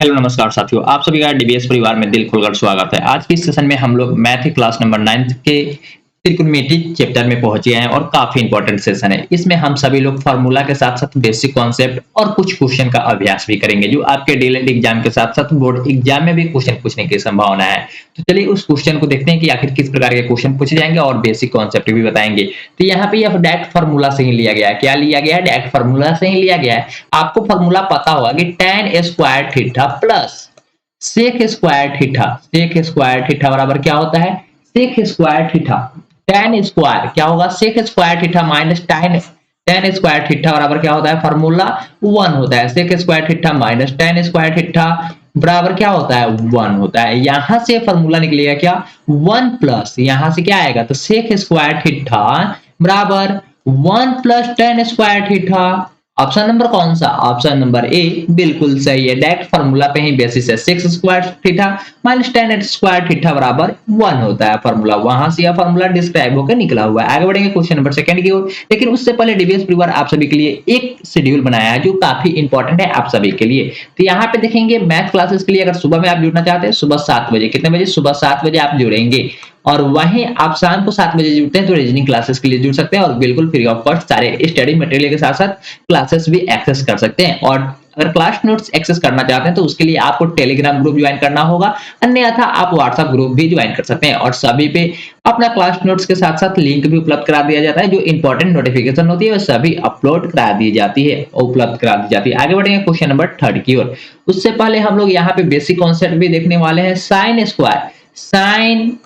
Hello नमस्कार साथियों, आप सभी का डीबीएस परिवार में दिल खोलकर स्वागत है। आज के इस सेशन में हम लोग मैथ की क्लास नंबर 9th के त्रिकोणमिति चैप्टर में पहुंचे हैं और काफी इंपॉर्टेंट सेशन है। इसमें हम सभी लोग फार्मूला के साथ-साथ बेसिक कॉन्सेप्ट और कुछ क्वेश्चन का अभ्यास भी करेंगे, जो आपके डीएलएड एग्जाम के साथ-साथ बोर्ड एग्जाम में भी क्वेश्चन पूछने की संभावना है। तो चलिए उस क्वेश्चन को देखते हैं कि आखिर किस प्रकार के क्वेश्चन पूछे जाएंगे और बेसिक कॉन्सेप्ट भी बताएंगे। तो यहाँ पे यह डायरेक्ट फार्मूला से ही लिया गया है। क्या लिया गया है? डायरेक्ट फार्मूला से ही लिया गया है। आपको फार्मूला पता होगा कि tan square theta plus sec square theta. Sec square theta बराबर क्या होता है? Sec square theta tan square क्या होगा? Sec square theta minus tan square theta बराबर क्या होता है? फार्मूला 1 होता है। Sec square theta minus tan square theta बराबर क्या होता है? 1 होता है। यहां से फार्मूला निकलेगा क्या? 1 प्लस यहां से क्या आएगा? तो सेक स्क्वायर थीटा बराबर 1 plus tan square theta. Option number कौन सा? ऑप्शन नंबर ए बिल्कुल सही है। डायरेक्ट फार्मूला पे ही बेसिस है। Sec square theta minus tan square theta बराबर 1 होता है फार्मूला। वहां से यह फार्मूला डिस्क्राइब होकर निकला हुआ है। आगे बढ़ेंगे क्वेश्चन नंबर सेकंड की ओर, लेकिन उससे पहले डीबीएस परिवार आप सभी के लिए एक शेड्यूल बनाया है जो काफी इंपॉर्टेंट है आप सभी के लिए। तो यहाँ पे देखेंगे मैथ क्लासेस के लिए अगर सुबह में आप जुड़ना चाहते हैं, सुबह 7 बजे। कितने बजे? सुबह 7 बजे आप जुड़ेंगे। और वहीं आप शाम को 7 बजे जुड़ते हैं तो रीजनिंग क्लासेस के लिए जुड़ सकते हैं और बिल्कुल फ्री ऑफ कॉस्ट सारे स्टडी मटेरियल के साथ साथ क्लासेस भी एक्सेस कर सकते हैं। और अगर क्लास नोट्स एक्सेस करना चाहते हैं तो उसके लिए आपको टेलीग्राम ग्रुप ज्वाइन करना होगा, अन्यथा आप व्हाट्सएप ग्रुप भी ज्वाइन कर सकते हैं। और सभी पे अपना क्लास नोट्स के साथ साथ लिंक भी उपलब्ध करा दिया जाता है। जो इंपॉर्टेंट नोटिफिकेशन होती है वो सभी अपलोड करा दी जाती है, उपलब्ध करा दी जाती है। आगे बढ़ेंगे क्वेश्चन नंबर 3 की ओर। उससे पहले हम लोग यहाँ पे बेसिक कॉन्सेप्ट भी देखने वाले हैं। Sine square, sine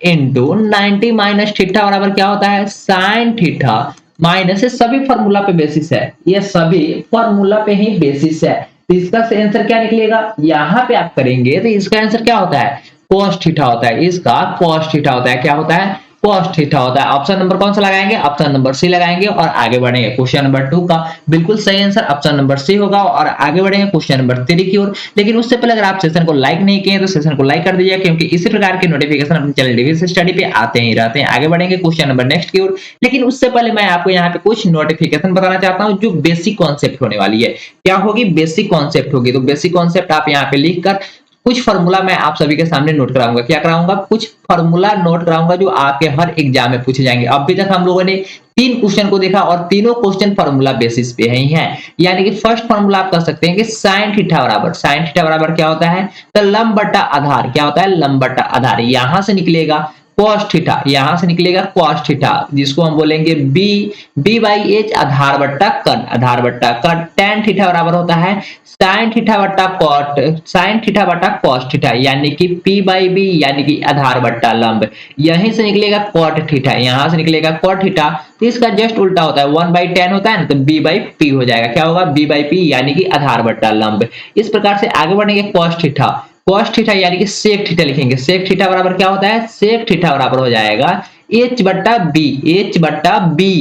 into 90 minus theta बराबर क्या होता है? Sine theta minus. ये सभी फॉर्मूला पे बेसिस है, ये सभी फॉर्मूला पे ही बेसिस है। तो इसका आंसर क्या निकलेगा? यहाँ पे आप करेंगे तो इसका आंसर क्या होता है? cos थीटा होता है। इसका cos थीटा होता है। क्या होता है? cos थीटा होता है। ऑप्शन नंबर कौन सा लगाएंगे? ऑप्शन नंबर सी लगाएंगे और आगे बढ़ेंगे। क्वेश्चन नंबर 2 का बिल्कुल सही आंसर ऑप्शन नंबर सी होगा। और आगे बढ़ेंगे क्वेश्चन नंबर 3 की ओर। लेकिन उससे पहले अगर आप सेशन को लाइक नहीं किए तो सेशन को लाइक कर दीजिए, क्योंकि इसी प्रकार के नोटिफिकेशन अपने चैनल डीवीएस स्टडी पे आते ही रहते हैं। आगे बढ़ेंगे क्वेश्चन नंबर नेक्स्ट की ओर, लेकिन उससे पहले मैं आपको यहाँ पे कुछ नोटिफिकेशन बताना चाहता हूँ जो बेसिक कॉन्सेप्ट होने वाली है। क्या होगी? बेसिक कॉन्सेप्ट होगी। तो बेसिक कॉन्सेप्ट आप यहाँ पे लिखकर कुछ फार्मूला मैं आप सभी के सामने नोट कराऊंगा। क्या कराऊंगा? कुछ फार्मूला नोट कराऊंगा जो आपके हर एग्जाम में पूछे जाएंगे। अभी तक हम लोगों ने 3 क्वेश्चन को देखा और तीनों क्वेश्चन फार्मूला बेसिस पे ही हैं। यानी कि फर्स्ट फार्मूला आप कर सकते हैं कि sin थीटा बराबर, sin थीटा बराबर क्या होता है? तो लंब बटा आधार। क्या होता है? लंब बटा आधार। यहां से निकलेगा cos थीटा, यहां से निकलेगा cos थीटा, जिसको हम बोलेंगे b बाई एच आधार बट्टा कट, आधार बट्टा कट। tan थीटा बराबर होता है sin थीटा बट्टा cot, sin थीटा बट्टा cos थीटा, यानी कि p बाई b यानी कि आधार बट्टा लंब। यहीं से निकलेगा cot थीटा, यहां से निकलेगा cot थीटा। तो इसका जस्ट उल्टा होता है, 1 बाई tan होता है ना, तो b बाई p हो जाएगा। क्या होगा? b बाई p यानी कि आधार बट्टा लंब। इस प्रकार से आगे बढ़ेंगे। cos थीटा, cos थीटा यानी कि sec थीटा लिखेंगे। sec थीटा बराबर क्या होता है? sec थीटा बराबर हो जाएगा h बट्टा b, h बट्टा b।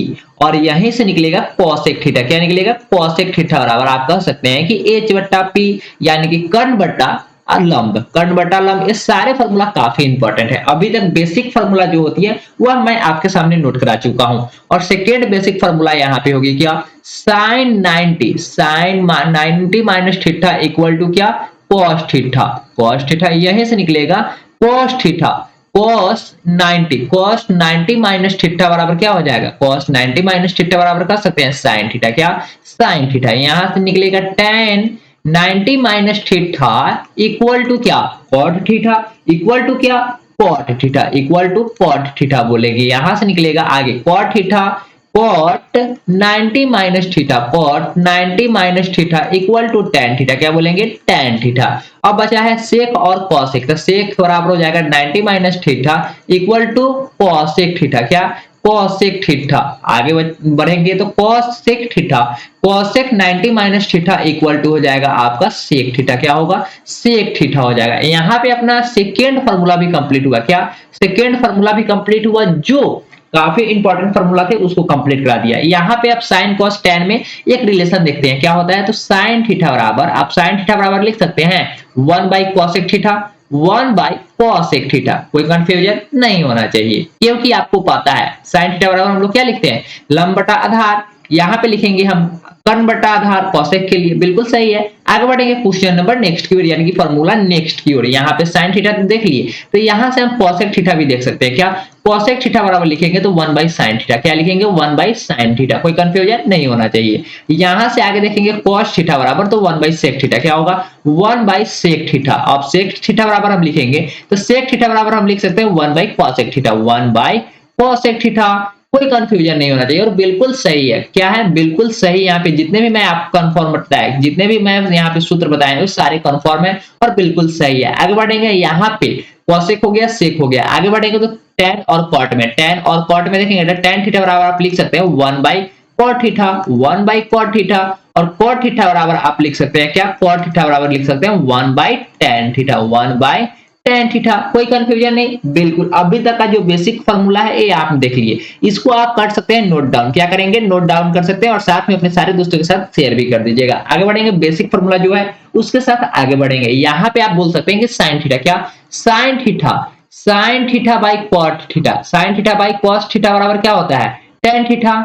और यहीं से निकलेगा cosec थीटा। क्या निकलेगा? cosec थीटा बराबर आप कह सकते हैं कि h बट्टा p यानी कि कर्ण बट्टा लंब, कर्ण बट्टा लंब। ये सारे फार्मूला काफी इंपॉर्टेंट है। अभी तक बेसिक फार्मूला जो होती है वह मैं आपके सामने नोट करा चुका हूं। और सेकेंड बेसिक फार्मूला यहाँ पे होगी क्या? sin 90, sin 90 minus theta equal to क्या? cos थीटा, cos थीटा यहीं से निकलेगा cos theta, cos 90 minus theta बराबर क्या हो जाएगा? cos 90 माइनस थीटा बराबर कर सकते हैं sin थीटा। क्या? sin theta. यहां से निकलेगा tan 90 minus theta equal to क्या? cot थीटा इक्वल टू क्या? cot theta equal to cot theta बोलेंगे। यहां से निकलेगा आगे cot theta cot 90 minus theta, cot 90 minus theta equal to tan theta. क्या बोलेंगे? tan theta. अब बचा है sec और cosec। तो sec बराबर हो जाएगा 90 minus theta equal to cosec theta. क्या? cosec theta. आगे बढ़ेंगे तो cosec theta, cosec 90 minus theta equal to हो जाएगा आपका sec थीटा। क्या होगा? sec थीटा हो जाएगा। यहाँ पे अपना सेकेंड फार्मूला भी कंप्लीट हुआ। क्या? सेकेंड फार्मूला भी कंप्लीट हुआ, जो काफी इंपॉर्टेंट फार्मूला थे उसको कंप्लीट करा दिया। यहाँ पे आप sin cos tan में एक रिलेशन देखते हैं। क्या होता है? तो sin थीटा बराबर, आप sin थीटा बराबर लिख सकते हैं 1 by cosec theta, 1 by cosec theta. कोई कंफ्यूजन नहीं होना चाहिए, क्योंकि आपको पता है sin थीटा बराबर हम लोग क्या लिखते हैं? लंब बटा आधार। यहाँ पे लिखेंगे हम कर्ण बटा आधार कोसेक के लिए बिल्कुल सही है। आगे बढ़ेंगे क्वेश्चन नंबर नेक्स्ट की ओर, यानी कि फॉर्मूला नेक्स्ट की ओर। यहाँ पे साइन थीटा तो देख लिए, तो यहाँ से हम कोसेक थीटा भी देख सकते हैं। क्या कोसेक थीटा बराबर लिखेंगे तो 1 बाई साइन थीटा, क्या लिखेंगे 1 बाई साइन थीटा, कोई कंफ्यूजन नहीं होना चाहिए। यहाँ से आगे देखेंगे cos थीटा बराबर तो 1 बाई सेक थीटा, क्या होगा 1 बाई सेक थीटा। अब सेक थीटा बराबर हम लिखेंगे तो सेक थीटा बराबर हम लिख सकते हैं 1 by cosec theta, 1 by cosec theta, कोई कंफ्यूजन नहीं होना चाहिए और बिल्कुल सही है। क्या है बिल्कुल सही। यहाँ पे जितने भी मैं आपको कंफर्म बताया, जितने भी मैं यहाँ पे सूत्र बताए हैं वो सारे कंफर्म है और बिल्कुल सही है। आगे बढ़ेंगे, यहाँ पे कोसेक हो गया, सेक हो गया। आगे बढ़ेंगे तो tan और cot में, tan और cot में देखेंगे तो tan थीटा बराबर आप लिख सकते हैं 1 by cot theta, 1 by cot theta, और cot थीटा बराबर आप लिख सकते हैं क्या, cot थीटा बराबर लिख सकते हैं 1 by tan theta, 1 by tan theta, कोई कंफ्यूजन नहीं। बिल्कुल अभी तक का जो बेसिक फार्मूला है ये आप देख लिए, इसको आप कर सकते हैं नोट डाउन। क्या करेंगे, नोट डाउन कर सकते हैं और साथ में अपने सारे दोस्तों के साथ शेयर भी कर दीजिएगा। आगे बढ़ेंगे, बेसिक फार्मूला जो है उसके साथ आगे बढ़ेंगे। यहाँ पे आप बोल सकते हैं कि साइन थीटा, क्या sine theta, sine theta by cot theta, sine theta by cos theta बराबर क्या होता है tan थीटा,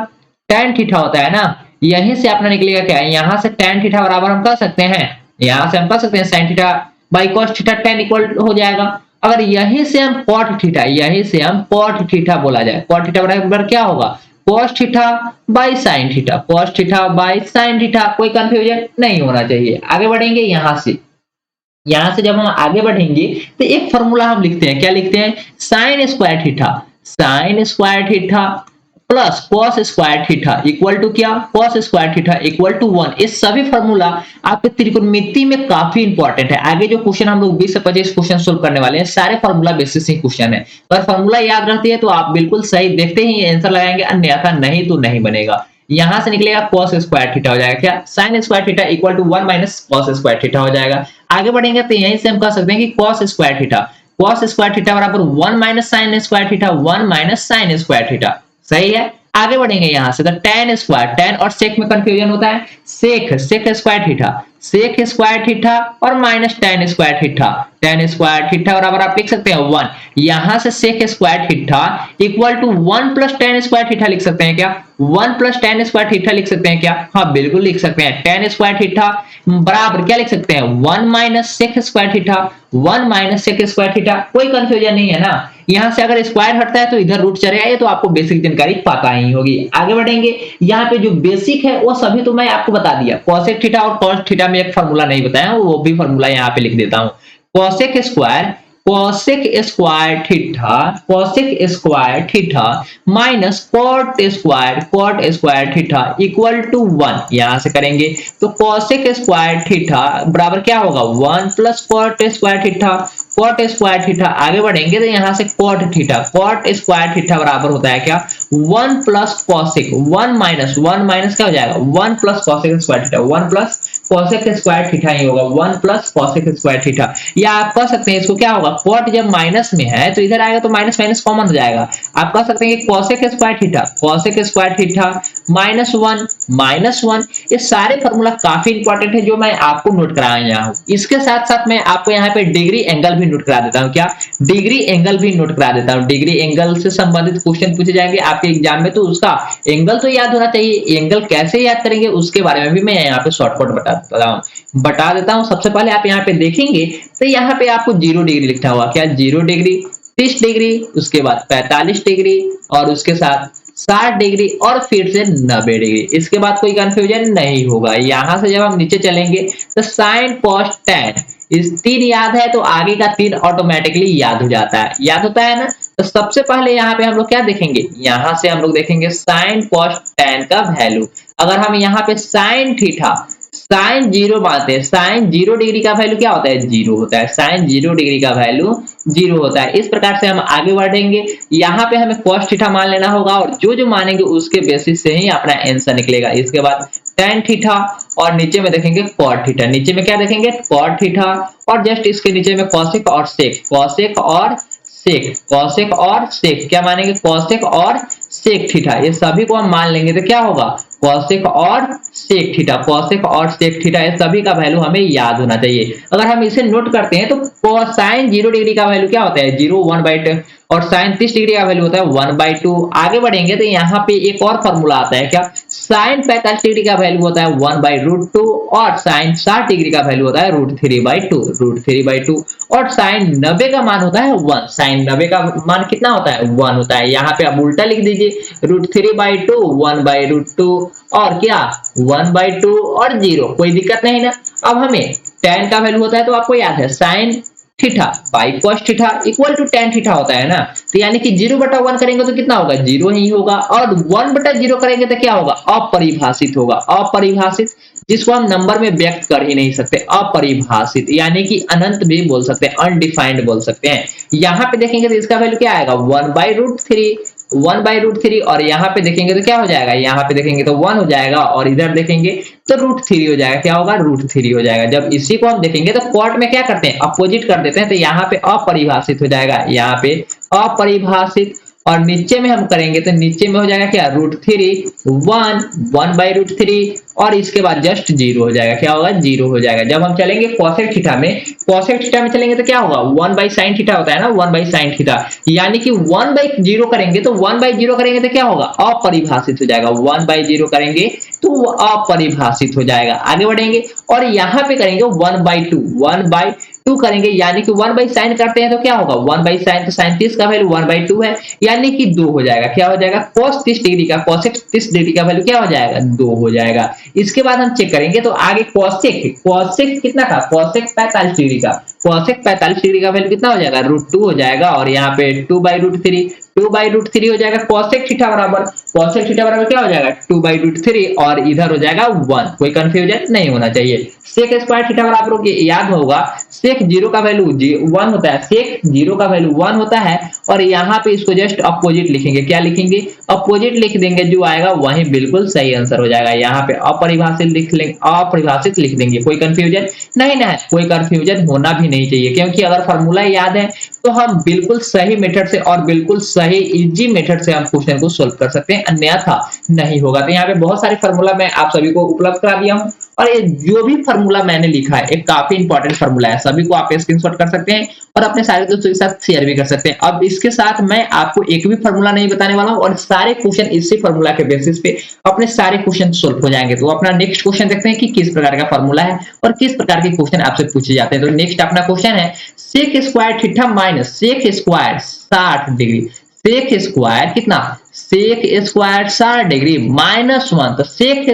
tan थीटा होता है ना। यहीं से अपना निकलेगा क्या, यहाँ से tan थीटा बराबर हम कर सकते हैं, यहाँ से हम कर सकते हैं sin theta by cos theta tan equal हो जाएगा। अगर यहीं से हम cot थीटा, यहीं से हम cot थीटा बोला जाए, cot थीटा बराबर क्या होगा cos theta by sin theta, cos theta by sin theta, कोई कंफ्यूजन नहीं होना चाहिए। आगे बढ़ेंगे, यहाँ से जब हम आगे बढ़ेंगे तो एक फॉर्मूला हम लिखते हैं, क्या लिखते हैं sine square theta, sine square theta plus cos square theta equal to क्या, cos square theta equal to 1। ये सभी फॉर्मूला आपके त्रिकोणमिति में काफी इंपॉर्टेंट है। आगे जो क्वेश्चन हम लोग 20 से 25 क्वेश्चन सोल्व करने वाले हैं सारे फॉर्मूला बेसिस ही क्वेश्चन है। अगर फॉर्मूला याद रहती है तो आप बिल्कुल सही देखते ही आंसर लगाएंगे, अन्यथा नहीं तो नहीं बनेगा। यहां से निकलेगा cos स्क्वायर थीटा हो जाएगा, क्या sin square theta equal to 1 minus cos square theta हो जाएगा। आगे बढ़ेंगे तो यहीं से हम कह सकते हैं कि cos स्क्वायर थीटा बराबर 1 minus sin square theta, 1 minus sin square theta, सही है। आगे बढ़ेंगे यहां से तो tan स्क्वायर, tan और sec में कंफ्यूजन होता है, sec square theta, sec square theta और minus tan square theta, tan square theta बराबर आप लिख सकते हैं 1। यहां से sec square theta equal to 1 plus tan square theta लिख सकते हैं क्या, 1 प्लस tan स्क्वायर थीटा लिख सकते हैं क्या, हाँ बिल्कुल लिख सकते हैं। tan स्क्वायर थीटा बराबर क्या लिख सकते हैं 1 minus sec square theta, 1 minus sec square theta, कोई कंफ्यूजन नहीं है ना। यहां से अगर स्क्वायर हटता है तो इधर रूट चलेगा, ये तो आपको बेसिक जानकारी पता ही होगी। आगे बढ़ेंगे, यहाँ पे जो बेसिक है वो सभी तो मैं आपको बता दिया। cosec थीटा और cos थीटा में एक फार्मूला नहीं बताया, वो भी फार्मूला यहाँ पे लिख देता हूँ। cosec square theta minus cot square theta equal to 1। यहां से करेंगे तो cosec स्क्वायर थीटा बराबर क्या होगा 1 प्लस cot स्क्वायर थीटा। आगे बढ़ेंगे तो यहां से cot स्क्वायर थीटा बराबर होता है क्या 1 प्लस cosec, 1 माइनस क्या हो जाएगा 1 plus cosec square theta, 1 plus cosec square theta ही होगा, 1 प्लस cosec स्क्वायर थीटा। या आप कह सकते हैं इसको क्या होगा, cot जब माइनस में है तो इधर आएगा तो माइनस माइनस कॉमन हो जाएगा। आप कह सकते हैं कि cosec स्क्वायर थीटा माइनस 1। ये सारे फॉर्मूला काफी इंपॉर्टेंट है जो मैं आपको नोट कराया हूं। इसके साथ साथ मैं आपको यहाँ पे डिग्री एंगल भी नोट करा देता हूँ, क्या डिग्री एंगल भी नोट करा देता हूँ। डिग्री एंगल से संबंधित क्वेश्चन पूछे जाएंगे आपके एग्जाम में, तो उसका एंगल तो याद होना चाहिए। एंगल कैसे याद करेंगे उसके बारे में भी मैं यहाँ पे शॉर्टकट बता देता हूँ। सबसे पहले आप यहाँ पे देखेंगे तो यहाँ पे आपको 0 डिग्री लिखा हुआ, क्या 0 डिग्री, 30 डिग्री, उसके बाद 45 डिग्री और उसके साथ 60 डिग्री और फिर से 90 डिग्री। इसके बाद कोई कंफ्यूजन नहीं होगा। यहाँ से जब हम नीचे चलेंगे तो साइन कॉस टैन, इस 3 याद है तो आगे का 3 ऑटोमेटिकली याद हो जाता है, याद होता है ना। तो सबसे पहले यहाँ पे हम लोग क्या देखेंगे, यहाँ से हम लोग देखेंगे साइन कॉस टैन का वैल्यू। अगर हम यहाँ पे साइन थीटा साइन 0 मानते हैं, साइन 0 डिग्री का वैल्यू क्या होता है 0 होता है, साइन 0 डिग्री का वैल्यू 0 होता है। इस प्रकार से हम आगे बढ़ेंगे। यहाँ पे हमें cos थीटा मान लेना होगा और जो जो मानेंगे उसके बेसिस से ही अपना आंसर निकलेगा। इसके बाद tan थीटा और नीचे में देखेंगे cot थीटा, नीचे में क्या देखेंगे cot थीटा और जस्ट इसके नीचे में cosec और sec क्या मानेंगे cosec और sec थीटा। ये सभी को हम मान लेंगे तो क्या होगा कॉसेक और सेक थीटा, कॉसेक और सेक थीटा, ये सभी का वैल्यू हमें याद होना चाहिए। अगर हम इसे नोट करते हैं तो कोसाइन 0 डिग्री का वैल्यू क्या होता है 0 1/2 और साइन 30 डिग्री का वैल्यू होता है 1/2। आगे बढ़ेंगे तो यहाँ पे एक और फॉर्मूला आता है क्या, साइन 45 डिग्री का वैल्यू होता है 1/√2 और साइन 60 डिग्री का वैल्यू होता है √3/2 और साइन 90 का मान होता है 1, साइन 90 का मान कितना होता है 1 होता है। यहाँ पे आप उल्टा लिख दीजिए √3/2 1/√2 और क्या 1/2 और 0, कोई दिक्कत नहीं ना। अब हमें tan का वैल्यू होता है तो आपको याद है sine theta by cos theta equal to tan theta होता है ना, तो यानी कि 0/1 करेंगे तो कितना होगा 0 ही होगा और 1/0 करेंगे तो क्या होगा अपरिभाषित होगा, अपरिभाषित जिसको हम नंबर में व्यक्त कर ही नहीं सकते, अपरिभाषित यानी कि अनंत भी बोल सकते हैं, अनडिफाइंड बोल सकते हैं। यहाँ पे देखेंगे तो इसका वैल्यू क्या आएगा 1/√3 और यहाँ पे देखेंगे तो क्या हो जाएगा, यहाँ पे देखेंगे तो 1 हो जाएगा और इधर देखेंगे तो √3 हो जाएगा, क्या होगा √3 हो जाएगा। जब इसी को हम देखेंगे तो कॉट में क्या करते हैं अपोजिट कर देते हैं, तो यहाँ पे अपरिभाषित हो जाएगा, यहाँ पे अपरिभाषित और नीचे में हम करेंगे तो नीचे में हो जाएगा क्या √3 1/√3 और इसके बाद जस्ट 0 हो जाएगा, क्या होगा 0 हो जाएगा। जब हम चलेंगे कोसेक थीटा में, कोसेक थीटा में चलेंगे तो क्या होगा 1/sin थीटा होता है ना 1/sin थीटा, यानी कि 1/0 करेंगे तो 1/0 करेंगे तो क्या होगा अपरिभाषित हो जाएगा, 1/0 करेंगे तो वो अपरिभाषित हो जाएगा। आगे बढ़ेंगे और यहाँ पे करेंगे 1/2 करेंगे यानी कि 1/sin करते हैं तो क्या होगा 1/sin, तो sin 30 का वैल्यू 1/2 है यानी कि 2 हो जाएगा, क्या हो जाएगा cos 30 डिग्री का cosec 30 डिग्री का वैल्यू क्या हो जाएगा 2 हो जाएगा। इसके बाद हम चेक करेंगे तो आगे cosec कितना था cosec 45 डिग्री का, cosec 45 डिग्री का वैल्यू कितना हो जाएगा √2 हो जाएगा और यहाँ पे 2/√3 हो जाएगा। cosec थीटा बराबर क्या हो जाएगा 2/√3 और इधर हो जाएगा 1, कोई कंफ्यूजन नहीं होना चाहिए। sec स्क्वायर थीटा बराबर याद होगा sec 0 का वैल्यू 1 होता है, sec 0 का वैल्यू 1 होता है और यहाँ पे इसको जस्ट अपोजिट लिखेंगे, क्या लिखेंगे अपोजिट लिख देंगे, जो आएगा वही बिल्कुल सही आंसर हो जाएगा। यहाँ पे अपरिभाषित लिख लेंगे, अपरिभाषित लिख देंगे, कोई कंफ्यूजन नहीं ना है, कोई कंफ्यूजन होना भी नहीं चाहिए क्योंकि अगर फॉर्मूला याद है तो हम बिल्कुल सही मेथड से और बिल्कुल सही इजी मेथड से हम क्वेश्चन को सोल्व कर सकते हैं, अन्यथा नहीं होगा। तो यहाँ पे बहुत सारे फॉर्मूला मैं आप सभी को उपलब्ध करा दिया हूँ और ये जो भी फॉर्मूला मैंने लिखा है एक काफी इंपॉर्टेंट फॉर्मूला है, सभी को आप स्क्रीनशॉट कर सकते हैं और अपने सारे दोस्तों के साथ शेयर भी कर सकते हैं। अब इसके साथ मैं आपको एक भी फॉर्मूला नहीं बताने वाला हूँ और सारे क्वेश्चन इसी फॉर्मूला के बेसिस पे अपने सारे क्वेश्चन सोल्व हो जाएंगे। तो अपना नेक्स्ट क्वेश्चन देखते हैं कि किस प्रकार का फॉर्मूला है और किस प्रकार के क्वेश्चन आपसे पूछे जाते हैं। तो नेक्स्ट अपना क्वेश्चन है sec square theta minus sec square 60 degree, sec square कितना सेक स्क्वायर 60 डिग्री -1, तो सेक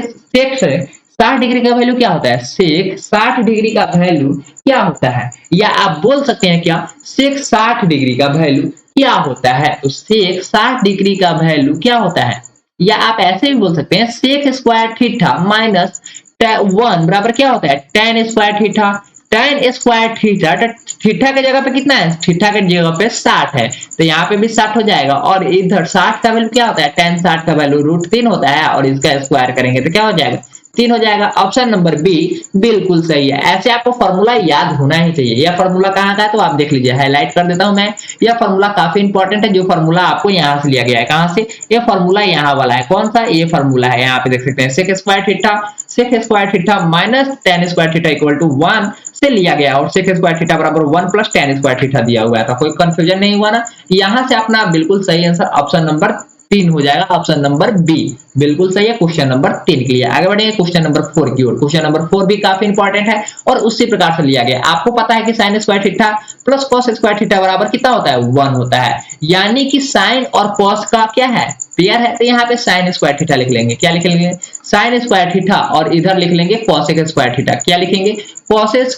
60 डिग्री का वैल्यू क्या होता है, सेक 60 डिग्री का वैल्यू क्या होता है, या आप बोल सकते हैं क्या सेक 60 डिग्री का वैल्यू क्या होता है, तो सेक 60 डिग्री का वैल्यू क्या होता है, या आप ऐसे भी बोल सकते हैं सेक स्क्वायर थीटा माइनस 1 बराबर क्या होता है tan square theta, tan square theta, theta के जगह पे कितना है, थीटा के जगह पे 60 है तो यहाँ पे भी 60 हो जाएगा और इधर 60 का वैल्यू क्या होता है tan 60 का वैल्यू √3 होता है और इसका स्क्वायर करेंगे तो क्या हो जाएगा 3 हो जाएगा। ऑप्शन नंबर बी बिल्कुल सही है। ऐसे आपको फॉर्मूला याद होना ही चाहिए। यह फॉर्मूला कहाँ का है तो आप देख लीजिए, हाईलाइट कर देता हूं मैं। यह फॉर्मूला काफी इंपॉर्टेंट है, जो फॉर्मूला आपको यहाँ से लिया गया है, कहाँ से, यह फॉर्मूला यहाँ वाला है, कौन सा, ये फॉर्मूला है, यहाँ पे देख सकते हैं sec square theta minus tan square theta equal to 1 से लिया गया और सेक स्क्वायर थीटा बराबर 1 प्लस tan स्क्वायर थीटा दिया हुआ था। कोई कंफ्यूजन नहीं हुआ ना, यहाँ से अपना बिल्कुल सही आंसर ऑप्शन नंबर 3 हो जाएगा, ऑप्शन नंबर बी बिल्कुल सही है। क्वेश्चन नंबर 3 के लिए आगे बढ़ेंगे क्वेश्चन नंबर 4 की ओर। क्वेश्चन नंबर 4 भी काफी इंपॉर्टेंट है और उसी प्रकार से लिया गया। आपको पता है कि sign square theta plus cos square theta बराबर कितना होता है 1 होता है, यानी कि साइन और कॉस का क्या है पेयर है, तो यहाँ पे साइन स्क्वायर थीटा लिख लेंगे, क्या लिख लेंगे साइन स्क्वायर थीटा और इधर लिख लेंगे कॉसेक स्क्वायर थीटा, क्या लिखेंगे कॉसेक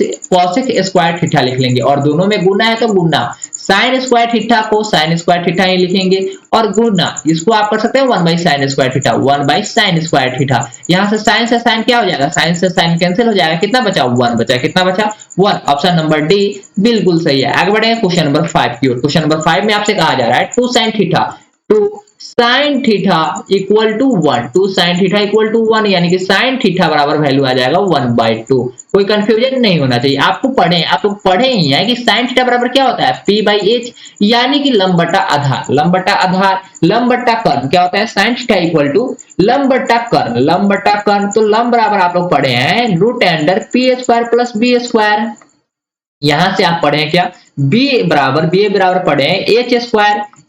स्क्वायर थीटा लिख लेंगे और दोनों में गुना है तो गुना साइन स्क्वायर थीटा को साइन स्क्वायर थीटा ही लिखेंगे और गुना इसको आप कर सकते हैं 1 by sine square theta, 1 by sine square theta. यहाँ से साइन से साइन क्या हो जाएगा, साइन से साइन कैंसिल हो जाएगा, कितना बचा 1 बचा, कितना बचा 1। ऑप्शन नंबर डी बिल्कुल सही है। आगे बढ़ेंगे क्वेश्चन नंबर 5 की ओर। क्वेश्चन नंबर 5 में आपसे कहा जा रहा है 2 sin theta sine theta equal to 1, 2 sine theta equal to 1, यानी कि साइन थीटा बराबर वैल्यू आ जाएगा 1/2। कोई कंफ्यूजन नहीं होना चाहिए। आपको आप लोग पढ़े ही है कि साइन थीटा बराबर क्या होता है, p/h, यानी कि लंब बटा आधार। लंब बटा आधार, लंब बटा कर्ण क्या होता है, साइन थीटा इक्वल टू लंब बटा कर्ण, लंब बटा कर्ण। तो लंब बराबर आप लोग पढ़े हैं root under p² plus b²। यहां से आप पढ़े हैं क्या, बी बराबर पढ़े हैं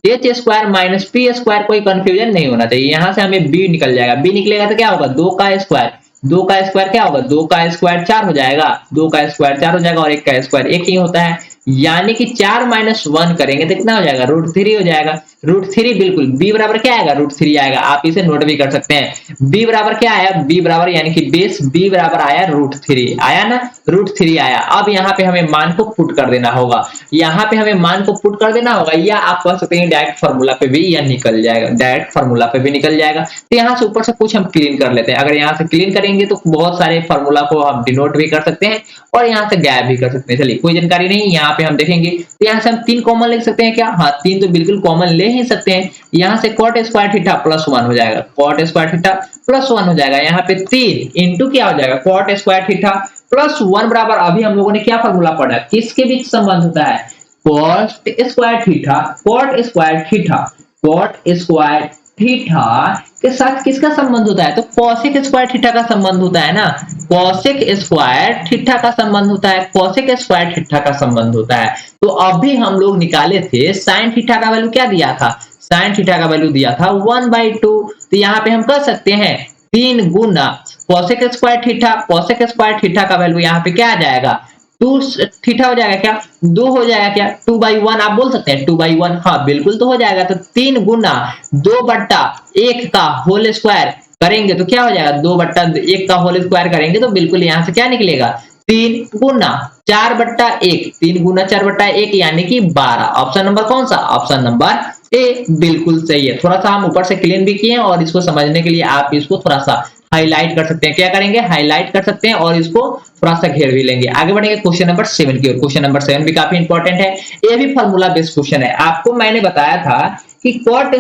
h² माइनस p²। कोई कंफ्यूजन नहीं होना चाहिए। यहां से हमें b निकल जाएगा, b निकलेगा तो क्या होगा, 2 का स्क्वायर, 2 का स्क्वायर क्या होगा, 2 का स्क्वायर 4 हो जाएगा, 2 का स्क्वायर 4 हो जाएगा और 1 का स्क्वायर 1 ही होता है, यानी कि 4 माइनस 1 करेंगे तो कितना हो जाएगा, √3 हो जाएगा। √3 बिल्कुल, b बराबर क्या आएगा, √3 आएगा। आप इसे नोट भी कर सकते हैं। b बराबर क्या आया, b बराबर यानी कि बेस b बराबर आया √3, आया ना, √3 आया। अब यहाँ पे हमें मान को पुट कर देना होगा, यहाँ पे हमें मान को पुट कर देना होगा, या आप कह सकते हैं डायरेक्ट फार्मूला पे भी यह निकल जाएगा, डायरेक्ट फार्मूला पे भी निकल जाएगा। तो यहाँ से ऊपर से कुछ हम क्लीन कर लेते हैं। अगर यहाँ से क्लीन करेंगे तो बहुत सारे फार्मूला को हम डिनोट भी कर सकते हैं और यहाँ से गैप भी कर सकते हैं। चलिए कोई जानकारी नहीं, यहाँ पे हम देखेंगे तो यहाँ से हम 3 कॉमन लिख सकते हैं क्या, हाँ 3 तो बिल्कुल कॉमन ले ही सकते हैं। यहाँ से cot स्क्वायर थीटा प्लस 1 हो जाएगा, cot स्क्वायर थीटा प्लस 1 हो जाएगा। यहाँ पे 3 इंटू क्या हो जाएगा, cot स्क्वायर थीटा प्लस 1 बराबर, अभी हम लोगों ने क्या फार्मूला पढ़ा, किसके बीच संबंध होता है, cot square theta, cot square theta, cot square theta के साथ किसका संबंध होता है, तो cosec स्क्वायर थीटा का संबंध होता है ना, cosec स्क्वायर थीटा का संबंध होता है, cosec स्क्वायर थीटा का संबंध होता है। तो अभी हम लोग निकाले थे साइन थीटा का वैल्यू क्या दिया था, साइन थीटा का वैल्यू दिया था 1/2। तो यहाँ पे हम कर सकते हैं 3 गुना cosec square theta, cosec square theta का वैल्यू यहाँ पे क्या आ जाएगा, 2 थीटा हो जाएगा क्या, 2 हो जाएगा क्या, 2/1 आप बोल सकते हैं 2/1, हाँ बिल्कुल तो हो जाएगा। तो 3 गुना 2/1 का होल स्क्वायर करेंगे तो क्या हो जाएगा, 2/1 का होल स्क्वायर करेंगे तो बिल्कुल यहाँ से क्या निकलेगा, 3 गुना 4/1, 3 गुना 4/1 यानी कि 12। ऑप्शन नंबर कौन सा, ऑप्शन नंबर ए बिल्कुल सही है। थोड़ा सा हम ऊपर से क्लीन भी किए हैं और इसको समझने के लिए आप इसको थोड़ा सा हाईलाइट कर सकते हैं। क्या करेंगे, हाईलाइट कर सकते हैं और इसको थोड़ा सा घेर भी लेंगे। आगे बढ़ेंगे क्वेश्चन नंबर 7 की ओर। क्वेश्चन नंबर 7 भी काफी इंपॉर्टेंट है, ये भी फार्मूला बेस्ड क्वेश्चन है। आपको मैंने बताया था कि cot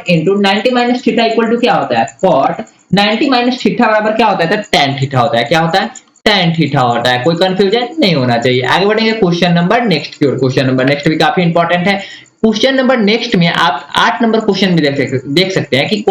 into 90 minus theta equal to क्या होता है, cot 90 माइनस थीटा बराबर क्या होता है, तो tan थीटा होता है। क्या होता है, tan थीटा होता है। कोई कंफ्यूजन नहीं होना चाहिए। आगे बढ़ेंगे क्वेश्चन नंबर नेक्स्ट की ओर। क्वेश्चन नंबर नेक्स्ट भी काफी इंपॉर्टेंट है। क्वेश्चन नंबर नेक्स्ट में आप 8 नंबर क्वेश्चन भी देख सकते हैं कि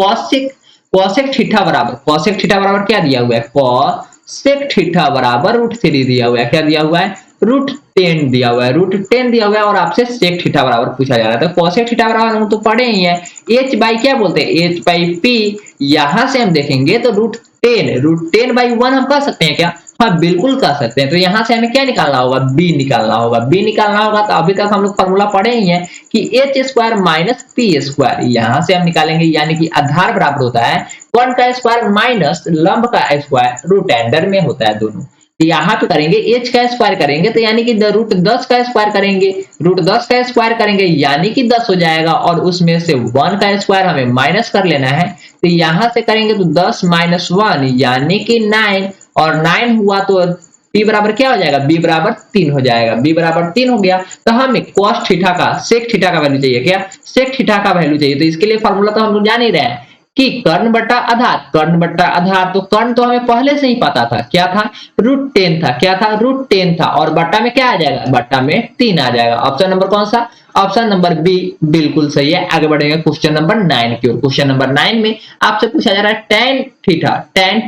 cosec थीटा बराबर क्या दिया हुआ है, cosec थीटा बराबर √3 दिया हुआ है। क्या दिया हुआ है, √10 दिया हुआ है, √10 दिया हुआ है और आपसे sec थीटा बराबर पूछा जा रहा है। तो cosec थीटा बराबर हम तो पढ़े ही है, h बाई क्या बोलते हैं, h बाई p। यहां से हम देखेंगे तो √10/1 हम कर सकते हैं क्या, हाँ बिल्कुल कर सकते हैं। तो यहाँ से हमें क्या निकालना होगा, b निकालना होगा, b निकालना होगा। तो अभी तक हम लोग फार्मूला पढ़े ही हैं कि h² माइनस p², यहाँ से हम निकालेंगे, यानी कि आधार बराबर होता है कर्ण का स्क्वायर माइनस लंब का स्क्वायर, रूट अंडर में होता है दोनों। तो यहाँ पे करेंगे h का स्क्वायर करेंगे तो यानी कि √10 का स्क्वायर करेंगे, √10 का स्क्वायर करेंगे यानी कि 10 हो जाएगा और उसमें से 1 का स्क्वायर हमें माइनस कर लेना है। तो यहाँ से करेंगे तो 10 माइनस 1 यानी कि 9, और 9 हुआ तो p बराबर क्या हो जाएगा, b बराबर 3 हो जाएगा, b बराबर 3 हो गया। तो हमें cos थीटा का sec थीटा का वैल्यू चाहिए, क्या sec थीटा का वैल्यू चाहिए। तो इसके लिए फार्मूला तो हम लोग जान ही रहे हैं कि कर्ण बटा आधार, कर्ण बटा आधार। तो कर्ण तो हमें पहले से ही पता था, क्या था, √10 था, क्या था, √10 था और बटा में क्या आ जाएगा, बटा में 3 आ जाएगा। ऑप्शन नंबर कौन सा, ऑप्शन नंबर बी बिल्कुल सही है। आगे बढ़ेंगे क्वेश्चन नंबर 9 की ओर। क्वेश्चन नंबर 9 में आपसे पूछा जा रहा है tan theta, tan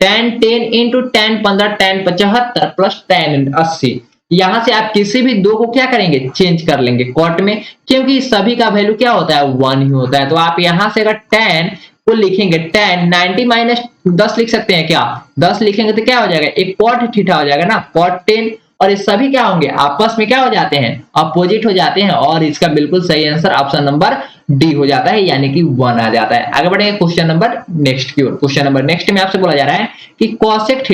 10 into tan 15, tan 75 plus tan 80। यहां से आप किसी भी दो को क्या करेंगे, चेंज कर लेंगे कॉट में, क्योंकि सभी का वैल्यू क्या होता है, 1 ही होता है। तो आप यहां से अगर tan को लिखेंगे, tan 90 माइनस 10 लिख सकते हैं क्या, 10 लिखेंगे तो क्या हो जाएगा, एक cot थीटा हो जाएगा ना, cot 10। और ये सभी क्या होंगे, आपस में क्या हो जाते हैं, अपोजिट हो जाते हैं और इसका बिल्कुल सही आंसर ऑप्शन नंबर डी हो जाता है, यानी कि 1 आ जाता है। आगे बढ़ेंगे क्वेश्चन नंबर नेक्स्ट की ओर। क्वेश्चन नंबर नेक्स्ट में आपसे बोला जा रहा है कि cosec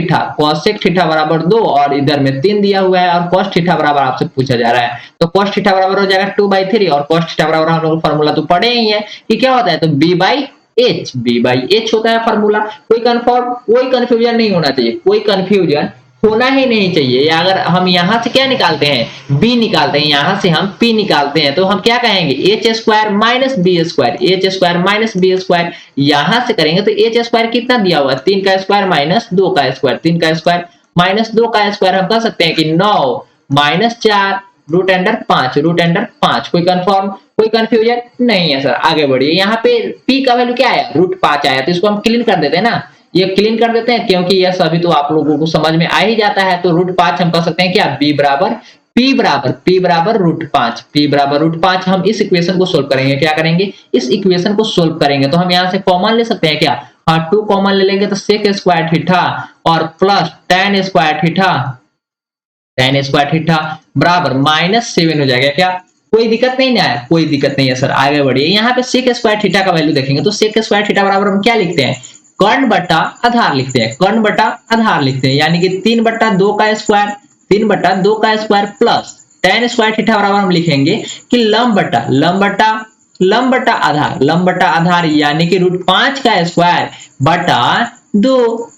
थीटा बराबर 2 और इधर में 3 दिया हुआ है और cos थीटा बराबर आपसे पूछा जा रहा है। तो cos थीटा बराबर हो जाएगा 2/3 और cos थीटा बराबर हम लोग फार्मूला तो पढ़े ही है कि क्या होता है, तो b/h होता है फार्मूला। कोई कंफ्यूजन नहीं होना चाहिए, कोई कंफ्यूजन होना ही नहीं चाहिए। या अगर हम यहाँ से क्या निकालते हैं, बी निकालते हैं, यहाँ से हम पी निकालते हैं, तो हम क्या कहेंगे, H square minus B square, H square minus B square. यहाँ से करेंगे तो एच स्क्वायर कितना दिया हुआ है, 3 का स्क्वायर माइनस 2 का स्क्वायर, 3 का स्क्वायर माइनस 2 का स्क्वायर। हम कह सकते हैं कि 9 minus 4 root under 5, root under 5। कोई कंफर्म, कोई कंफ्यूजन नहीं है सर। आगे बढ़िए। यहाँ पे पी का वैल्यू क्या आया, रूट 5 आया, तो इसको हम क्लीन कर देते हैं ना, ये क्लीन कर देते हैं, क्योंकि यह सभी तो आप लोगों को समझ में आ ही जाता है। तो रूट 5 हम कह सकते हैं क्या, बी बराबर पी बराबर रूट 5, पी बराबर रूट 5। हम इस इक्वेशन को सोल्व करेंगे, क्या करेंगे, इस इक्वेशन को सोल्व करेंगे। तो हम यहाँ से कॉमन ले सकते हैं क्या, हाँ 2 कॉमन ले लेंगे तो सेक स्क्वायर थीटा और plus tan square theta, tan square theta बराबर -7 हो जाएगा क्या, कोई दिक्कत नहीं ना है, कोई दिक्कत नहीं है सर। आगे बढ़िए। यहाँ पे सेक स्क्वायर थीटा का वैल्यू देखेंगे तो सेक स्क्वायर थीटा बराबर हम क्या लिखते हैं, कर्ण बटा आधार लिखते हैं, कर्ण बटा आधार लिखते हैं, यानी कि 3/2 का स्क्वायर, 3/2 का square plus tan square theta बराबर हम लिखेंगे कि लंब बटा आधार, लंब बटा आधार यानी कि रूट 5 का स्क्वायर बटा 2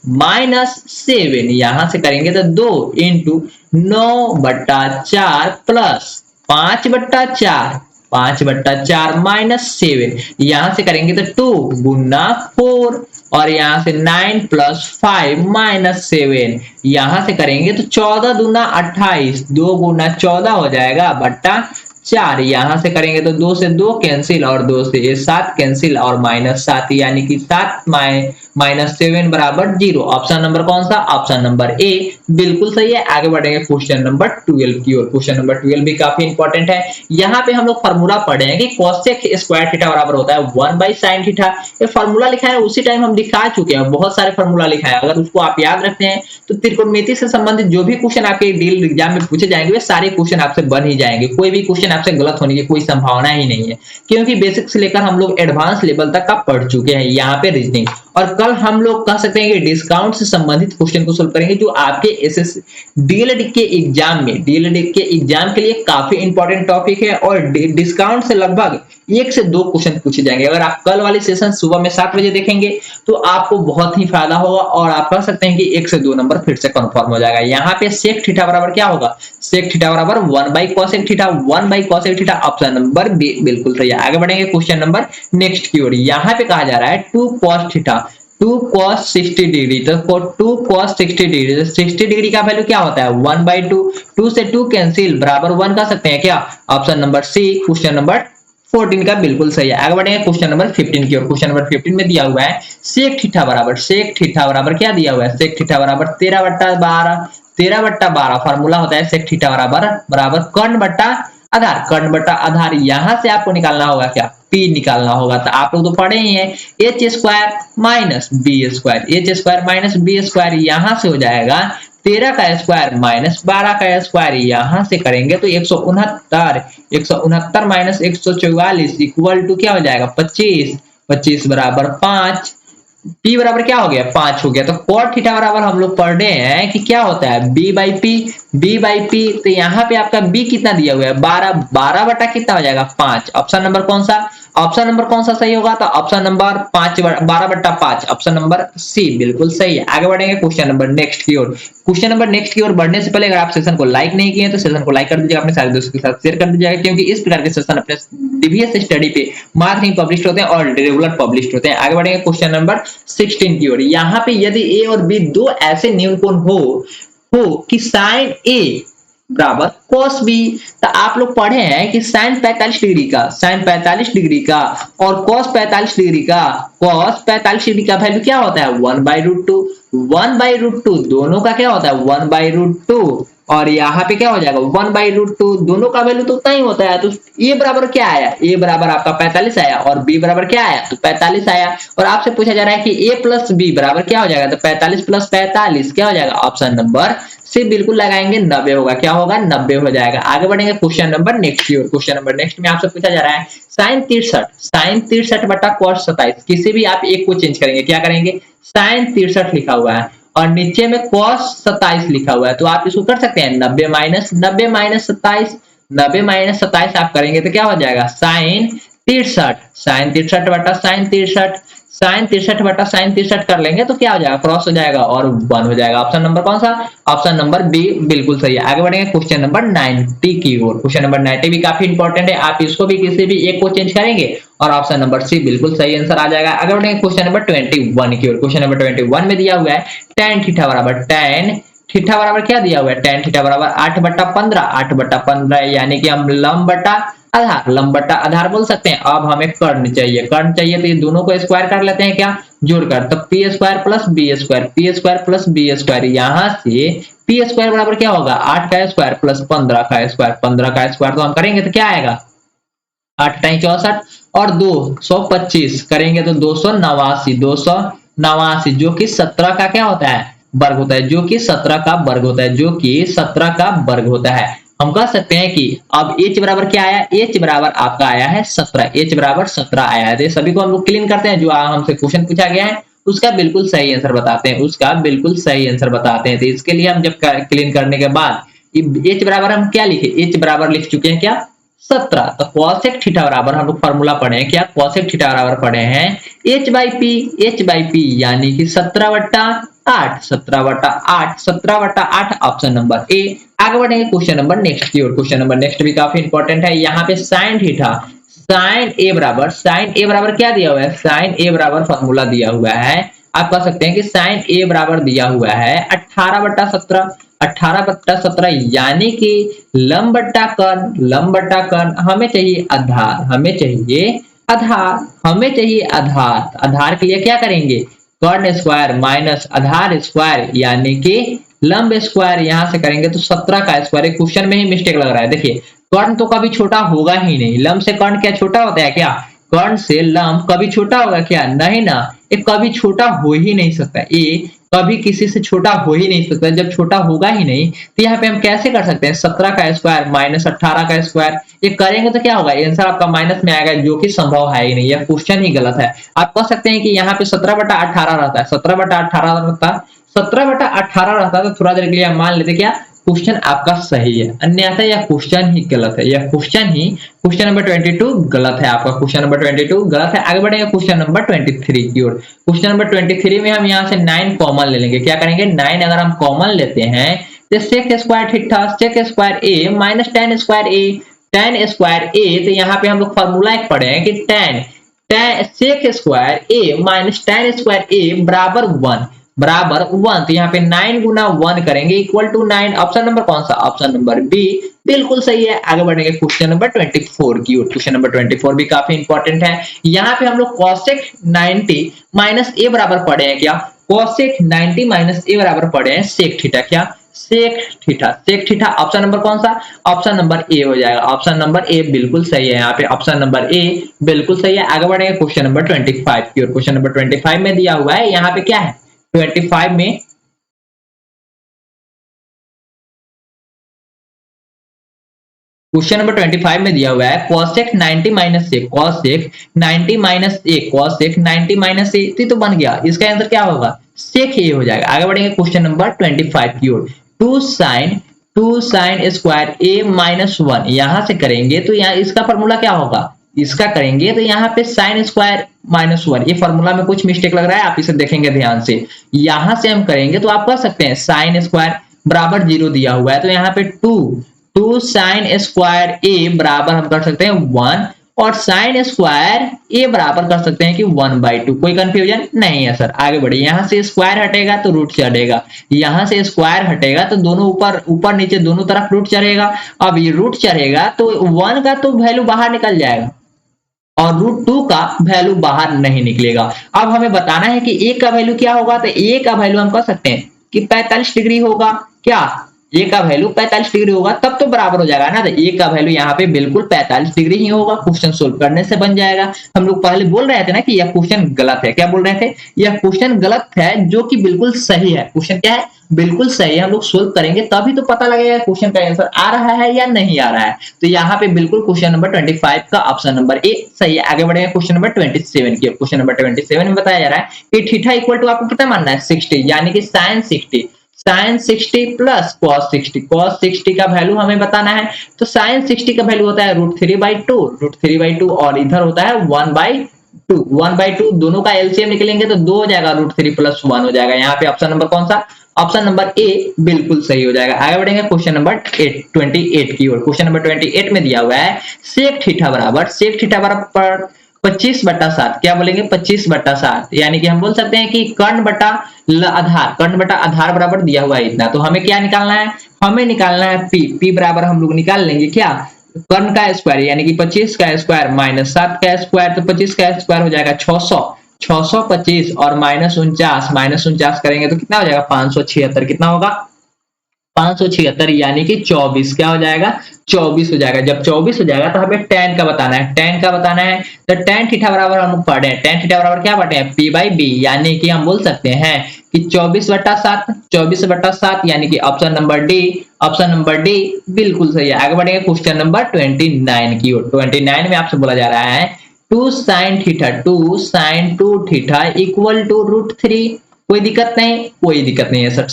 -7। यहां से करेंगे तो 2 इंटू 9/4 प्लस 5/4, 5/4 -7। यहां से करेंगे तो 2 गुना 4 और यहां से 9 प्लस 5 -7। यहां से करेंगे तो 14 दूना 28, 2 गुना 14 हो जाएगा बट्टा 4। यहां से करेंगे तो 2 से 2 कैंसिल और 2 से 7 कैंसिल और -7, यानी कि 7 -7 बराबर 0। ऑप्शन नंबर कौन सा, ऑप्शन नंबर ए बिल्कुल सही है। आगे बढ़ेंगे क्वेश्चन नंबर 12 की ओर। क्वेश्चन नंबर 12 भी काफी इंपॉर्टेंट है। यहाँ पे हम लोग फार्मूला पढ़े हैं कि कोसेक स्क्वायर थीटा बराबर होता है 1/sin थीटा। ये फार्मूला लिखा है उसी टाइम हम दिखा चुके हैं, बहुत सारे फार्मूला लिखा है, अगर उसको आप याद रखते हैं तो त्रिकोणमिति से संबंधित जो भी क्वेश्चन आपके डील एग्जाम में पूछे जाएंगे वे सारे क्वेश्चन आपसे बन ही जाएंगे, कोई भी क्वेश्चन आपसे गलत होने की कोई संभावना ही नहीं है, क्योंकि बेसिक से लेकर हम लोग एडवांस लेवल तक का पढ़ चुके हैं यहाँ पे रीजनिंग। और कल हम लोग कह सकते हैं कि डिस्काउंट से संबंधित क्वेश्चन को सोल्व करेंगे, जो आपके एसएस डीएलएड के एग्जाम में, डीएलएड के एग्जाम के लिए काफी इंपॉर्टेंट टॉपिक है और डिस्काउंट से लगभग 1 से 2 क्वेश्चन पूछे जाएंगे। अगर आप कल वाली सेशन सुबह में 7 बजे देखेंगे तो आपको बहुत ही फायदा होगा और आप कह सकते हैं कि 1 से 2 नंबर फिर से कंफर्म हो जाएगा। यहाँ पे सेक थीटा बराबर क्या होगा, सेक थीटा बराबर 1/cosec theta, 1/cosec theta. Option number B बिल्कुल सही है। आगे बढ़ेंगे क्वेश्चन नंबर नेक्स्ट की ओर। यहाँ पे कहा जा रहा है 2 cos थीटा, 2 cos 60 डिग्री, तो 2 cos 60 डिग्री, तो 60 डिग्री का वैल्यू क्या होता है 1/2, 2 से 2 कैंसिल बराबर 1 कर सकते हैं क्या, option number C question number 14 का बिल्कुल सही है। आगे बढ़ेंगे क्वेश्चन नंबर 15 की ओर। क्वेश्चन नंबर 15 में दिया हुआ है सेक थीटा बराबर क्या दिया हुआ है, सेक थीटा बराबर 13/12, 13/12 फार्मूला होता है सेक थीटा बराबर कर्ण बटा आधार, कर्ण बटा आधार। यहां से आपको निकालना होगा क्या, पी निकालना होगा। तो आप लोग तो पढ़े ही हैं, H square minus B square, H square minus B square, यहां से हो जाएगा 13 का स्क्वायर माइनस 12 का स्क्वायर। यहां से करेंगे तो 169, 169 माइनस 144 इक्वल टू क्या हो जाएगा 25, 25 बराबर 5। पी बराबर क्या हो गया 5 हो गया। तो cot थीटा बराबर हम लोग पढ़ रहे हैं कि क्या होता है b by P, b by P. तो यहाँ पे आपका b कितना दिया हुआ है 12, 12 बटा कितना हो जाएगा 5। ऑप्शन नंबर कौन सा, ऑप्शन नंबर कौन सा सही होगा, तो option number 5, 12/5, option number C बिल्कुल सही है। आगे बढ़ेंगे क्वेश्चन नंबर नेक्स्ट की ओर। क्वेश्चन नंबर नेक्स्ट की ओर बढ़ने से पहले अगर आप सेशन को लाइक नहीं किए तो सेशन को लाइक कर दीजिएगा, अपने सारे दोस्तों के साथ शेयर कर दीजिएगा, क्योंकि इस प्रकार के सेशन अपने डीबीएस स्टडी पे मार्क नहीं पब्लिश होते हैं और रेगुलर पब्लिश होते हैं। आगे बढ़ेंगे क्वेश्चन नंबर 16 की ओर। यहाँ पे यदि ए और बी दो ऐसे न्यून कोण हो कि साइन ए बराबर cos b, तो आप लोग पढ़े हैं कि sin 45 डिग्री का, sin 45 डिग्री का और cos 45 डिग्री का, cos 45 डिग्री का वैल्यू क्या होता है 1/√2, 1/√2 दोनों का क्या होता है 1/√2 और यहाँ पे क्या हो जाएगा 1/√2, दोनों का वैल्यू तो उतना ही होता है। तो ए बराबर क्या आया, ए बराबर आपका 45 आया और बी बराबर क्या आया तो 45 आया। और आपसे पूछा जा रहा है कि ए प्लस बी बराबर क्या हो जाएगा, तो 45 प्लस 45 क्या हो जाएगा, ऑप्शन नंबर सी बिल्कुल लगाएंगे 90 होगा, क्या होगा 90 हो जाएगा। आगे बढ़ेंगे क्वेश्चन नंबर नेक्स्ट की ओर। क्वेश्चन नंबर नेक्स्ट में आपसे पूछा जा रहा है sin 63 बटा cos 27, किसी भी आप एक को चेंज करेंगे, क्या करेंगे sin 63 लिखा हुआ है और नीचे में cos 27 लिखा हुआ है, तो आप इसको कर सकते हैं 90 माइनस 27, 90 माइनस 27 आप करेंगे तो क्या हो जाएगा sin 63, sin 63 बटा sin 63, साइन 63 बटा साइन 63 कर लेंगे तो क्या हो जाएगा, क्रॉस हो जाएगा और 1 हो जाएगा। ऑप्शन नंबर कौन सा, ऑप्शन नंबर बी बिल्कुल सही है। आगे बढ़ेंगे क्वेश्चन नंबर 90 की ओर। क्वेश्चन नंबर 90 भी काफी इंपॉर्टेंट है, आप इसको भी किसी भी एक को चेंज करेंगे और ऑप्शन नंबर सी बिल्कुल सही आंसर आ जाएगा। आगे बढ़ेंगे क्वेश्चन नंबर 21 की ओर। क्वेश्चन नंबर 21 में दिया हुआ है tan थीटा बराबर tan थीटा बराबर क्या दिया हुआ है, tan थीटा बराबर 8/15, 8/15 यानी कि हम लंब बटा आधार, लंब बटा आधार बोल सकते हैं। अब हमें कर्ण चाहिए, कर्ण चाहिए तो ये दोनों को स्क्वायर कर लेते हैं क्या, जोड़कर, तो P square plus B square, P square plus B square, यहाँ से पी स्क्वायर बराबर क्या होगा, 8 का स्क्वायर प्लस 15 का स्क्वायर, 15 का स्क्वायर तो हम करेंगे तो क्या आएगा, 8 टाइम 64 और 225 करेंगे तो 289, 289 जो कि 17 का क्या होता है, वर्ग होता है, जो कि 17 का वर्ग होता है, जो कि 17 का वर्ग होता है। हम कह सकते हैं कि अब h बराबर क्या आया, h बराबर आपका आया है 17, h बराबर 17 आया है। तो सभी को हम लोग क्लीन करते हैं, जो हमसे क्वेश्चन पूछा गया है उसका बिल्कुल सही आंसर बताते हैं, उसका बिल्कुल सही आंसर बताते हैं। तो इसके लिए हम जब क्लीन करने के बाद h बराबर हम क्या लिखे, h बराबर लिख चुके हैं क्या, 17। तो cosec थीटा बराबर हम लोग फार्मूला पढ़े हैं क्या, cosec थीटा बराबर पढ़े हैं h बाई पी यानी कि 17/8, 17/8, 17/8 ऑप्शन नंबर ए। आगे बढ़ेंगे क्वेश्चन नंबर नेक्स्ट की ओर। क्वेश्चन नंबर नेक्स्ट भी काफी इंपॉर्टेंट है। यहाँ पे sin थीटा, sin a बराबर क्या दिया हुआ है, sin a बराबर फार्मूला दिया हुआ है, आप कह सकते हैं कि sin a बराबर दिया हुआ है 18/17, 18/17 यानी कि लंब बट्टा कर्ण, लंब बट्टा कर्ण, हमें चाहिए आधार, हमें चाहिए आधार, हमें चाहिए आधार। आधार के लिए क्या करेंगे, कर्ण स्क्वायर माइनस आधार स्क्वायर यानी कि लंब स्क्वायर, यहां से करेंगे तो 17 का स्क्वायर। क्वेश्चन में ही मिस्टेक लग रहा है, देखिए कर्ण तो कभी छोटा होगा ही नहीं, लंब से कर्ण क्या छोटा होता है क्या, कर्ण से लंब कभी छोटा होगा क्या, नहीं ना, ये कभी छोटा हो ही नहीं सकता, ये कभी किसी से छोटा हो ही नहीं सकता। जब छोटा होगा ही नहीं तो यहाँ पे हम कैसे कर सकते हैं, 17 का स्क्वायर माइनस 18 का स्क्वायर, ये करेंगे तो क्या होगा, आंसर आपका माइनस में आएगा, जो कि संभव है ही नहीं, यह क्वेश्चन ही गलत है। आप कह सकते हैं कि यहाँ पे 17/18 रहता है, 17/18 रहता, 17/18 रहता, तो थोड़ा देर के लिए हम मान लेते क्या क्वेश्चन आपका सही है, अन्यथा यह क्वेश्चन ही गलत है, यह क्वेश्चन नंबर 22 गलत है, आपका क्वेश्चन नंबर 22 गलत है। आगे बढ़ेंगे क्वेश्चन नंबर 23 की ओर। क्वेश्चन नंबर 23 में हम यहाँ से 9 कॉमन ले लेंगे, क्या करेंगे, 9 अगर हम कॉमन लेते हैं तो sec square theta, sec square a minus tan square a, tan square a, तो यहाँ पे हम लोग फार्मूला एक पढ़े हैं कि tan sec square a minus tan square a बराबर 1, बराबर 1, तो यहाँ पे 9 गुना 1 करेंगे इक्वल टू 9। ऑप्शन नंबर कौन सा, ऑप्शन नंबर बी बिल्कुल सही है। आगे बढ़ेंगे क्वेश्चन नंबर 24 की ओर। क्वेश्चन नंबर 24 भी काफी इंपॉर्टेंट है। यहाँ पे हम लोग cosec 90 माइनस ए बराबर पढ़े हैं क्या, cosec 90 माइनस ए बराबर पढ़े हैं sec थीटा, क्या sec theta, sec theta, option number कौन सा, ऑप्शन नंबर ए हो जाएगा, ऑप्शन नंबर ए बिल्कुल सही है, यहाँ पे ऑप्शन नंबर ए बिल्कुल सही है। आगे बढ़ेंगे क्वेश्चन नंबर 25 की ओर। क्वेश्चन नंबर 25 में दिया हुआ है, यहाँ पे क्या है 25 में, क्वेश्चन नंबर 25 में दिया हुआ है cosec 90 माइनस ए, cosec 90 माइनस ए, cosec 90 माइनस ए, तो बन गया, इसका आंसर क्या होगा, sec ए हो जाएगा। आगे बढ़ेंगे क्वेश्चन नंबर 25 की ओर। 2 sin स्क्वायर ए माइनस 1, यहां से करेंगे तो यहाँ इसका फॉर्मूला क्या होगा, इसका करेंगे तो यहाँ पे sin स्क्वायर माइनस 1, ये फॉर्मूला में कुछ मिस्टेक लग रहा है, आप इसे देखेंगे ध्यान से, यहां से हम करेंगे तो आप कह सकते हैं sin स्क्वायर बराबर 0 दिया हुआ है, तो यहाँ पे 2 sin स्क्वायर ए बराबर हम कर सकते हैं 1 और sin स्क्वायर ए बराबर कर सकते हैं कि 1/2। कोई कंफ्यूजन नहीं है सर। आगे बढ़िए, यहां से स्क्वायर हटेगा तो रूट चढ़ेगा, यहां से स्क्वायर हटेगा तो दोनों ऊपर नीचे दोनों तरफ रूट चढ़ेगा। अब ये रूट चढ़ेगा तो 1 का तो वैल्यू बाहर निकल जाएगा और √2 का वैल्यू बाहर नहीं निकलेगा। अब हमें बताना है कि ए का वैल्यू क्या होगा, तो ए का वैल्यू हम कह सकते हैं कि 45 डिग्री होगा, क्या ए का वैल्यू 45 डिग्री होगा, तब तो बराबर हो जाएगा ना, तो ए का वैल्यू यहाँ पे बिल्कुल 45 डिग्री ही होगा। क्वेश्चन सोल्व करने से बन जाएगा। हम लोग पहले बोल रहे थे ना कि यह क्वेश्चन गलत है, क्या बोल रहे थे, यह क्वेश्चन गलत है, जो कि बिल्कुल सही है। क्वेश्चन क्या है, बिल्कुल सही है। हम लोग सोल्व करेंगे तभी तो पता लगेगा क्वेश्चन का आंसर आ रहा है या नहीं आ रहा है। तो यहाँ पे बिल्कुल क्वेश्चन नंबर 25 का ऑप्शन नंबर ए सही है। आगे बढ़ेंगे क्वेश्चन नंबर 27 की। क्वेश्चन नंबर 27 में बताया जा रहा है कि थीटा इक्वल टू आपको कितना मानना है 60, यानी कि sin 60 प्लस cos 60 का वैल्यू हमें बताना है। तो sin 60 का वैल्यू होता है √3/2 और इधर होता है 1/2 2 1/2 दोनों का एलसीएम निकलेंगे तो 2 हो जाएगा, √3 + 1 हो जाएगा। यहाँ पे ऑप्शन नंबर कौन सा? ऑप्शन नंबर ए बिल्कुल सही हो जाएगा। आगे बढ़ेंगे क्वेश्चन नंबर 28 की ओर। क्वेश्चन नंबर 28 में दिया हुआ है सेक थीटा बराबर 25/7। क्या बोलेंगे? 25/7, यानी कि हम बोल सकते हैं कि कर्ण बटा आधार बराबर दिया हुआ है इतना। तो हमें क्या निकालना है? हमें निकालना है पी बराबर हम लोग निकाल लेंगे क्या? कर्ण का स्क्वायर यानी कि 25 का स्क्वायर माइनस 7 का स्क्वायर, तो 25 का स्क्वायर हो जाएगा 600, 625 और माइनस 49 करेंगे तो कितना हो जाएगा? 576। कितना होगा? 576 यानी कि 24। क्या हो जाएगा? 24 हो जाएगा। जब 24 हो जाएगा तो हमें tan का बताना है। तो tan थीटा बराबर हम लोग पढ़े हैं, tan थीटा बराबर क्या पढ़े हैं? P/B, यानी कि हम बोल सकते हैं कि 24/7 यानी कि ऑप्शन नंबर डी बिल्कुल सही है। आगे बढ़ेंगे क्वेश्चन नंबर 29 की ओर। 29 में आपसे बोला जा रहा है 2 sin थीटा इक्वल टू √3। कोई दिक्कत नहीं? कोई दिक्कत नहीं है sir.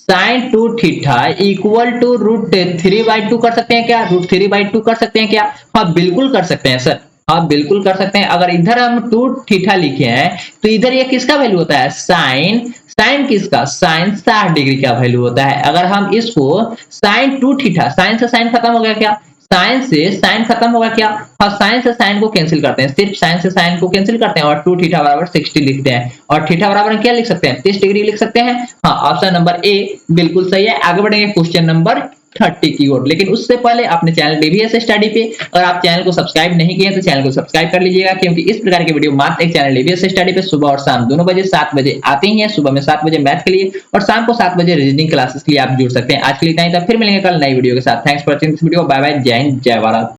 sin 2 theta equal to √3/2 कर सकते हैं क्या? √3/2 कर सकते हैं क्या? हाँ बिल्कुल कर सकते हैं सर, हाँ बिल्कुल कर सकते हैं। अगर इधर हम 2 थीटा लिखे हैं तो इधर ये किसका वैल्यू होता है? साइन किसका? साइन 60 डिग्री का वैल्यू होता है। अगर हम इसको sin 2 थीटा, साइन से साइन खत्म हो गया क्या? साइन से साइन खत्म होगा क्या? हाँ, साइन से साइन को कैंसिल करते हैं, सिर्फ साइन से साइन को कैंसिल करते हैं और 2 थीटा बराबर 60 लिखते हैं। और थीटा बराबर क्या लिख सकते हैं? 30 डिग्री लिख सकते हैं। हाँ, ऑप्शन नंबर ए बिल्कुल सही है। आगे बढ़ेंगे क्वेश्चन नंबर 30 की ओर, लेकिन उससे पहले अपने चैनल डीबीएस स्टडी पे अगर आप चैनल को सब्सक्राइब नहीं किए तो चैनल को सब्सक्राइब कर लीजिएगा, क्योंकि इस प्रकार के वीडियो मात्र एक चैनल डीबीएस स्टडी पे सुबह और शाम दोनों बजे 7 बजे आते ही हैं। सुबह में 7 बजे मैथ के लिए और शाम को 7 बजे रीजनिंग क्लासेस के लिए आप जुड़ सकते हैं। आज के लिए इतना ही था, फिर मिलेंगे कल नई वीडियो के साथ। Thanks for watching this video. Bye bye, जय हिंद, जय भारत।